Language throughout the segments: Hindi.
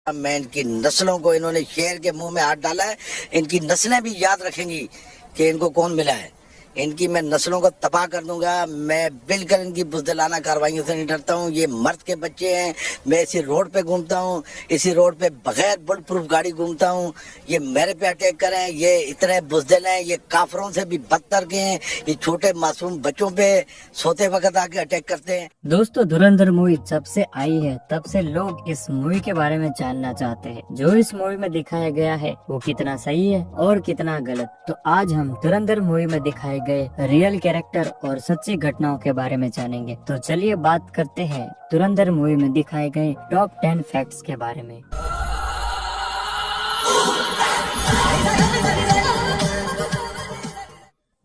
मैं इनकी नस्लों को, इन्होंने शेर के मुंह में हाथ डाला है, इनकी नस्लें भी याद रखेंगी कि इनको कौन मिला है। इनकी मैं नस्लों को तबाह कर दूंगा। मैं बिल्कुल इनकी बुज़दिलाना कार्रवाइयों से नहीं डरता हूँ। ये मर्द के बच्चे हैं। मैं इसी रोड पे घूमता हूँ, इसी रोड पे बगैर बुलेट प्रूफ गाड़ी घूमता हूँ। ये मेरे पे अटैक करें, ये इतने बुज़दिल हैं, ये काफरों से भी बदतर के हैं। ये छोटे मासूम बच्चों पे सोते वक्त आके अटैक करते हैं। दोस्तों, धुरंधर मूवी जब से आई है तब से लोग इस मूवी के बारे में जानना चाहते हैं। जो इस मूवी में दिखाया गया है वो कितना सही है और कितना गलत। तो आज हम धुरंधर मूवी में दिखाए गए रियल कैरेक्टर और सच्ची घटनाओं के बारे में जानेंगे। तो चलिए बात करते हैं धुरंधर मूवी में दिखाए गए टॉप 10 फैक्ट्स के बारे में।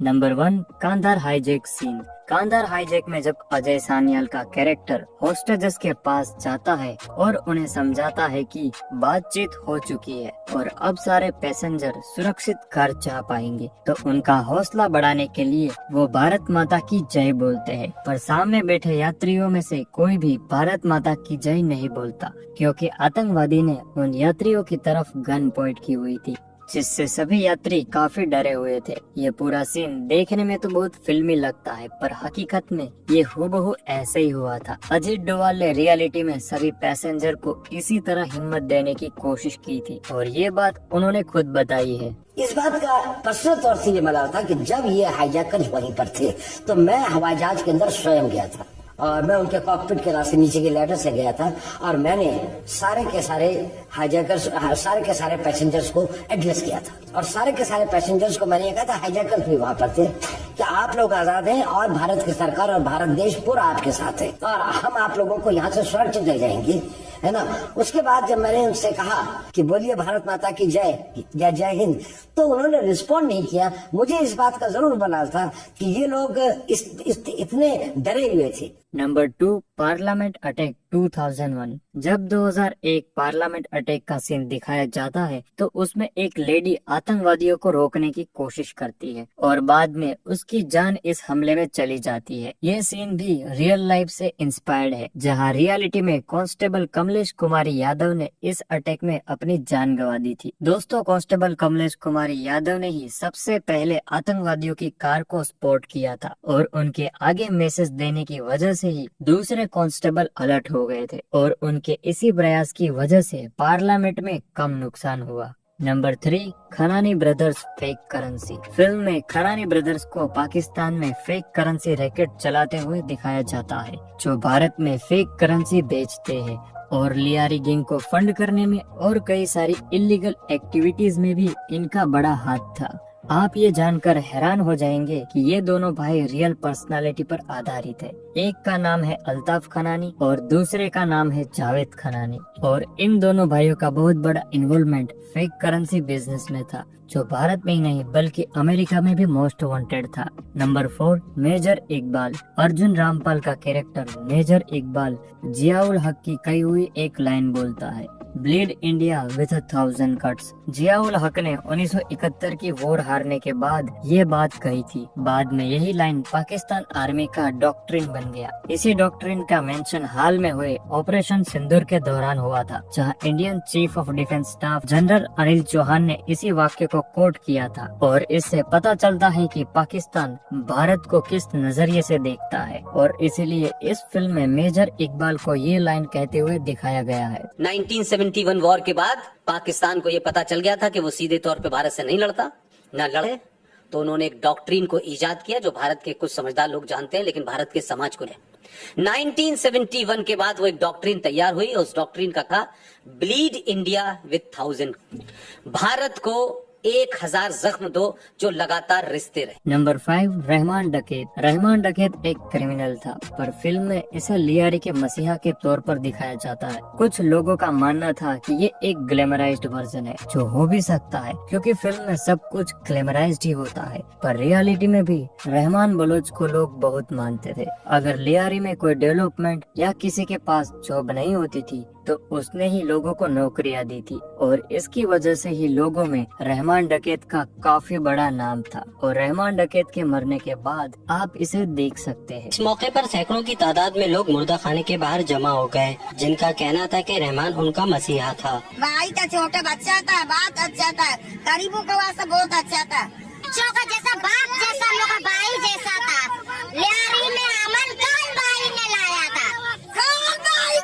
Number 1, Kandahar hijack scene. Kandahar hijack में जब अजय सान्याल का कैरेक्टर होस्टेजेस के पास जाता है और उन्हें समझाता है कि बातचीत हो चुकी है और अब सारे पैसेंजर सुरक्षित घर जा पाएंगे, तो उनका हौसला बढ़ाने के लिए वो भारत माता की जय बोलते हैं। पर सामने बैठे यात्रियों में से कोई भी भारत माता की जय नहीं बोलता, क्योंकि आतंकवादी ने उन यात्रियों की तरफ गन पॉइंट की हुई थी, जिससे सभी यात्री काफी डरे हुए थे। ये पूरा सीन देखने में तो बहुत फिल्मी लगता है, पर हकीकत में ये हूबहू ऐसे ही हुआ था। अजीत डोभाल ने रियलिटी में सभी पैसेंजर को इसी तरह हिम्मत देने की कोशिश की थी और ये बात उन्होंने खुद बताई है। इस बात का पर्सनल तौर से ये मलाल था कि जब ये हाईजैकर्स वहीं पर थे तो मैं हवाई जहाज के अंदर स्वयं गया था और मैं उनके कॉकपिट के रास्ते नीचे के लैडर से गया था और मैंने सारे के सारे हाईजैकर्स, सारे के सारे पैसेंजर्स को एड्रेस किया था और सारे के सारे पैसेंजर्स को मैंने ये कहा था, हाईजैकर्स भी वहां पर थे, कि आप लोग आजाद हैं और भारत की सरकार और भारत देश पूरा आपके साथ है और हम आप लोगों को यहाँ से सुरक्षित ले जाएंगे, है ना। उसके बाद जब मैंने उनसे कहा कि बोलिए भारत माता की जय या जय हिंद, तो उन्होंने रिस्पॉन्ड नहीं किया। मुझे इस बात का जरूर मलाल था कि ये लोग इतने डरे हुए थे। Number 2, parliament attack 2001। जब 2001 पार्लियामेंट अटैक का सीन दिखाया जाता है तो उसमें एक लेडी आतंकवादियों को रोकने की कोशिश करती है और बाद में उसकी जान इस हमले में चली जाती है। ये सीन भी रियल लाइफ से इंस्पायर्ड है, जहां रियलिटी में कांस्टेबल कमलेश कुमारी यादव ने इस अटैक में अपनी जान गंवा दी थी। दोस्तों, कांस्टेबल कमलेश कुमारी यादव ने ही सबसे पहले आतंकवादियों की कार को स्पॉट किया था और उनके आगे मैसेज देने की वजह से ही दूसरे कांस्टेबल अलर्ट हो गए थे और उनके इसी प्रयास की वजह से पार्लियामेंट में कम नुकसान हुआ। Number 3, Khanani brothers fake currency. Film में खनानी ब्रदर्स को पाकिस्तान में फेक करेंसी रैकेट चलाते हुए दिखाया जाता है, जो भारत में फेक करेंसी बेचते हैं और लियारी गैंग को फंड करने में और कई सारी इलीगल एक्टिविटीज में भी इनका बड़ा हाथ था। आप ये जानकर हैरान हो जाएंगे कि ये दोनों भाई रियल पर्सनालिटी पर आधारित है। एक का नाम है अल्ताफ खनानी और दूसरे का नाम है जावेद खनानी और इन दोनों भाइयों का बहुत बड़ा इन्वॉल्वमेंट फेक करेंसी बिजनेस में था, जो भारत में ही नहीं बल्कि अमेरिका में भी मोस्ट वांटेड था। Number 4, major Iqbal. अर्जुन रामपाल का कैरेक्टर मेजर इकबाल जियाउल हक की कही हुई एक लाइन बोलता है, bleed India with 1000 cuts. Ziaul हक ने 1971 की वॉर हारने के बाद ये बात कही थी। बाद में यही लाइन पाकिस्तान आर्मी का डॉक्ट्रिन बन गया। इसी डॉक्ट्रिन का मेंशन हाल में हुए ऑपरेशन सिंदूर के दौरान हुआ था, जहां Indian chief of defence staff general Anil Chauhan ने इसी वाक्य को कोट किया था और इससे पता चलता है कि पाकिस्तान भारत को किस नजरिए से देखता है और इसीलिए इस फिल्म में मेजर इकबाल को ये लाइन कहते हुए दिखाया गया है। 1971 वॉर के बाद पाकिस्तान को ये पता चल गया था कि वो सीधे तौर पे भारत से नहीं लड़ता, ना लड़े, तो उन्होंने एक डॉक्ट्रिन को इजाद किया जो भारत के कुछ समझदार लोग जानते हैं लेकिन भारत के समाज को नहीं। 1971 के बाद वो एक डॉक्ट्रिन तैयार हुई, उस डॉक्ट्रिन का था ब्लीड इंडिया विथ 1000। भारत को 1000 जख्म दो जो लगातार रिश्ते रहे। नंबर 5, रहमान डकैत। रहमान डकैत एक क्रिमिनल था, पर फिल्म में इसे लियारी के मसीहा के तौर पर दिखाया जाता है। कुछ लोगों का मानना था कि ये एक ग्लैमराइज्ड वर्जन है, जो हो भी सकता है क्योंकि फिल्म में सब कुछ ग्लैमराइज्ड ही होता है, पर रियलिटी में भी रहमान बलोच को लोग बहुत मानते थे। अगर लियारी में कोई डेवलपमेंट या किसी के पास जॉब नहीं होती थी तो उसने ही लोगों को नौकरियां दी थी और इसकी वजह से ही लोगों में रहमान डकैत का काफी बड़ा नाम था। और रहमान डकैत के मरने के बाद आप इसे देख सकते हैं। इस मौके पर सैकड़ों की तादाद में लोग मुर्दा खाने के बाहर जमा हो गए, जिनका कहना था कि रहमान उनका मसीहा था। भाई था, छोटा बच्चा था, बात अच्छा था, गरीबों का वास्ता बहुत अच्छा था, बच्चों का जैसा बाप जैसा, लोग का भाई जैसा था। लियारी में अमन कौन भाई ने लाया था, कौन भाई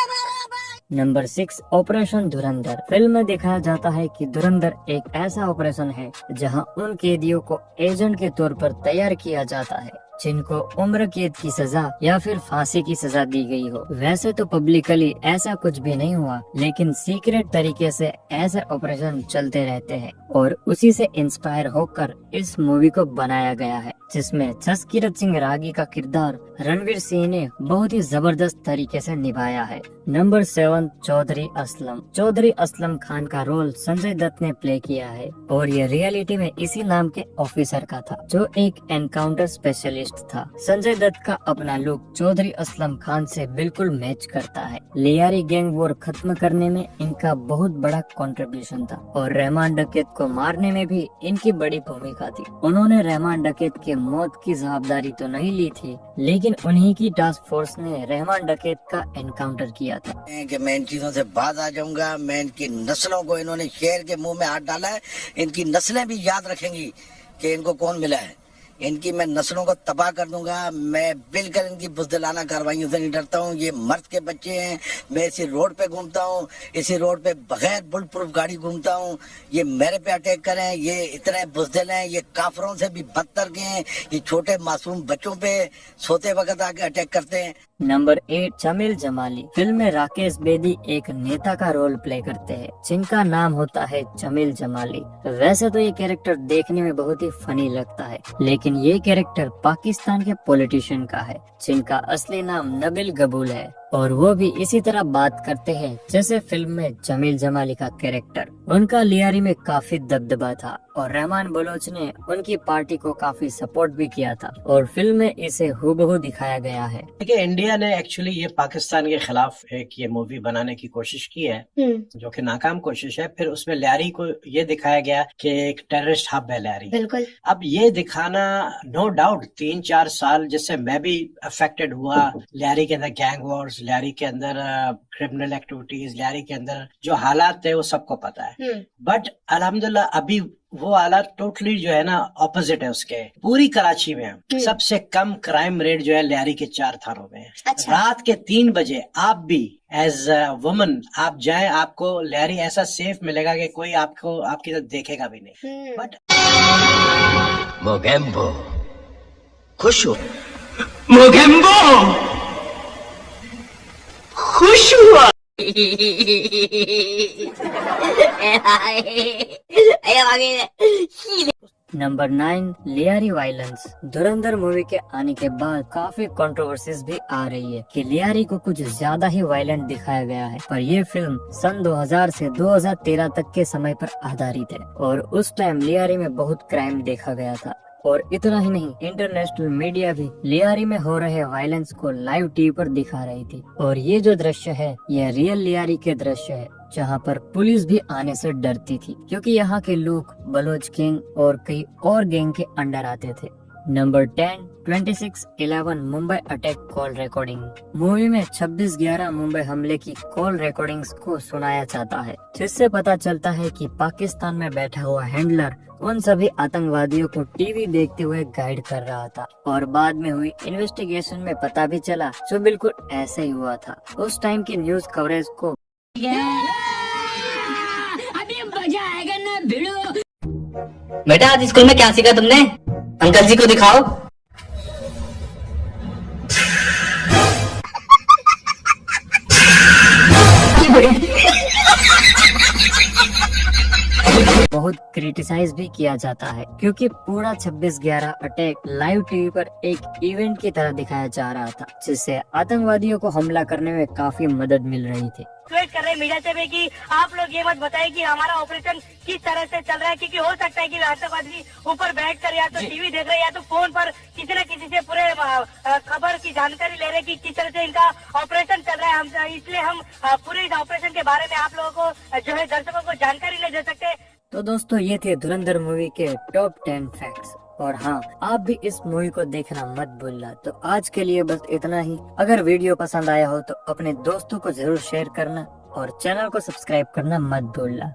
हमारा भाई। नंबर 6, ऑपरेशन धुरंधर। फिल्म में दिखाया जाता है कि धुरंधर एक ऐसा ऑपरेशन है जहां उन कैदियों को एजेंट के तौर पर तैयार किया जाता है जिनको उम्र कैद की सजा या फिर फांसी की सजा दी गई हो। वैसे तो पब्लिकली ऐसा कुछ भी नहीं हुआ, लेकिन सीक्रेट तरीके से ऐसे ऑपरेशन चलते रहते हैं और उसी से इंस्पायर होकर इस मूवी को बनाया गया है, जिसमें जसकीरत सिंह रागी का किरदार रणवीर सिंह ने बहुत ही जबरदस्त तरीके से निभाया है। नंबर 7, चौधरी असलम। चौधरी असलम खान का रोल संजय दत्त ने प्ले किया है और ये रियलिटी में इसी नाम के ऑफिसर का था जो एक एनकाउंटर स्पेशलिस्ट था। संजय दत्त का अपना लुक चौधरी असलम खान से बिल्कुल मैच करता है। लियारी गैंग वॉर खत्म करने में इनका बहुत बड़ा कंट्रीब्यूशन था और रहमान डकैत को मारने में भी इनकी बड़ी भूमिका थी। उन्होंने रहमान डकैत के मौत की जवाबदारी तो नहीं ली थी, लेकिन उन्हीं की टास्क फोर्स ने रहमान डकैत का एनकाउंटर किया था। कि मैं इन चीजों से बाज आ जाऊंगा। मैं इनकी नस्लों को, इन्होंने शेर के मुंह में हाथ डाला है, इनकी नस्लें भी याद रखेंगी कि इनको कौन मिला है। इनकी मैं नस्लों को तबाह कर दूंगा। मैं बिल्कुल इनकी बुज़दिलाना कार्रवाइयों से नहीं डरता हूँ। ये मर्द के बच्चे हैं। मैं इसी रोड पे घूमता हूँ, इसी रोड पे बगैर बुलेट प्रूफ गाड़ी घूमता हूँ। ये मेरे पे अटैक करें, ये इतने बुज़दिल हैं, ये काफरों से भी बदतर के हैं। ये छोटे मासूम बच्चों पे सोते वक्त आके अटैक करते हैं। नंबर 8, जमील जमाली। फिल्म में राकेश बेदी एक नेता का रोल प्ले करते हैं जिनका नाम होता है जमील जमाली। वैसे तो ये कैरेक्टर देखने में बहुत ही फनी लगता है, लेकिन ये कैरेक्टर पाकिस्तान के पॉलिटिशियन का है जिनका असली नाम नबील गबूल है और वो भी इसी तरह बात करते हैं जैसे फिल्म में जमील जमाली का कैरेक्टर। उनका लियारी में काफी दबदबा था और रहमान बलोच ने उनकी पार्टी को काफी सपोर्ट भी किया था और फिल्म में इसे हूबहू दिखाया गया है। देखिए, इंडिया ने एक्चुअली ये पाकिस्तान के खिलाफ एक ये मूवी बनाने की कोशिश की है, जो कि नाकाम कोशिश है। फिर उसमें लियारी को ये दिखाया गया कि एक टेररिस्ट हब है लियारी। बिल्कुल। अब ये दिखाना नो डाउट 3-4 साल, जिससे मैं भी अफेक्टेड हुआ। लियारी के अंदर गैंग वॉर्स, लियारी के अंदर क्रिमिनल एक्टिविटीज, लियारी के अंदर जो हालात थे वो सबको पता है। बट अल्हम्दुलिल्लाह अभी वो हालात टोटली जो है ना ऑपोजिट है उसके। पूरी कराची में सबसे कम क्राइम रेट जो है लियारी के 4 थानों में है। अच्छा। रात के 3 बजे आप भी एज वुमन आप जाएं, आपको लियारी ऐसा सेफ मिलेगा कि कोई आपको आपकी तरफ देखेगा भी नहीं। बट मोगेम्बो खुश हो, मोगेम्बो खुश हुआ। Number 9, Lyari violence. धुरंधर मूवी के आने के बाद काफी कंट्रोवर्सीज भी आ रही है कि लियारी को कुछ ज्यादा ही वायलेंट दिखाया गया है, पर यह फिल्म सन 2000 से 2013 तक के समय पर आधारित है और उस टाइम लियारी में बहुत क्राइम देखा गया था। और इतना ही नहीं, इंटरनेशनल मीडिया भी लियारी में हो रहे वायलेंस को लाइव टीवी पर दिखा रही थी। और ये जो दृश्य है, यह रियल लियारी के दृश्य है, जहां पर पुलिस भी आने से डरती थी क्योंकि यहाँ के लोग बलोच गैंग और कई और गैंग के अंडर आते थे। Number 10, 26/11 Mumbai attack call recording. Movie में 26/11 मुंबई हमले की कॉल रिकॉर्डिंग्स को सुनाया जाता है, जिससे पता चलता है कि पाकिस्तान में बैठा हुआ हैंडलर उन सभी आतंकवादियों को टीवी देखते हुए गाइड कर रहा था। और बाद में हुई इन्वेस्टिगेशन में पता भी चला जो बिल्कुल ऐसे ही हुआ था। उस टाइम की न्यूज कवरेज को अभी मजा आएगा ना भिड़ो। बेटा आज स्कूल में क्या सीखा तुमने? अंकल जी को दिखाओ। बहुत क्रिटिसाइज भी किया जाता है, क्योंकि पूरा 26/11 अटैक लाइव टीवी पर एक इवेंट की तरह दिखाया जा रहा था, जिससे आतंकवादियों को हमला करने में काफी मदद मिल रही थी। ट्वीट कर रहे मीडिया से भी कि आप लोग ये मत बताइए कि हमारा ऑपरेशन किस तरह से चल रहा है, क्योंकि हो सकता है कि आतंकवादी ऊपर बैठकर या तो टीवी देख रहे हैं या तो फोन पर किसी न किसी से पूरे खबर की जानकारी ले रहे हैं कि किस तरह से इनका ऑपरेशन चल रहा है। इसलिए हम पूरे इस ऑपरेशन के बारे में आप लोगों को जो है दर्शकों को जानकारी नहीं दे सकते। तो दोस्तों ये थे धुरंधर मूवी के टॉप 10 फैक्ट्स। और हाँ, आप भी इस मूवी को देखना मत भूलना। तो आज के लिए बस इतना ही। अगर वीडियो पसंद आया हो तो अपने दोस्तों को जरूर शेयर करना और चैनल को सब्सक्राइब करना मत भूलना।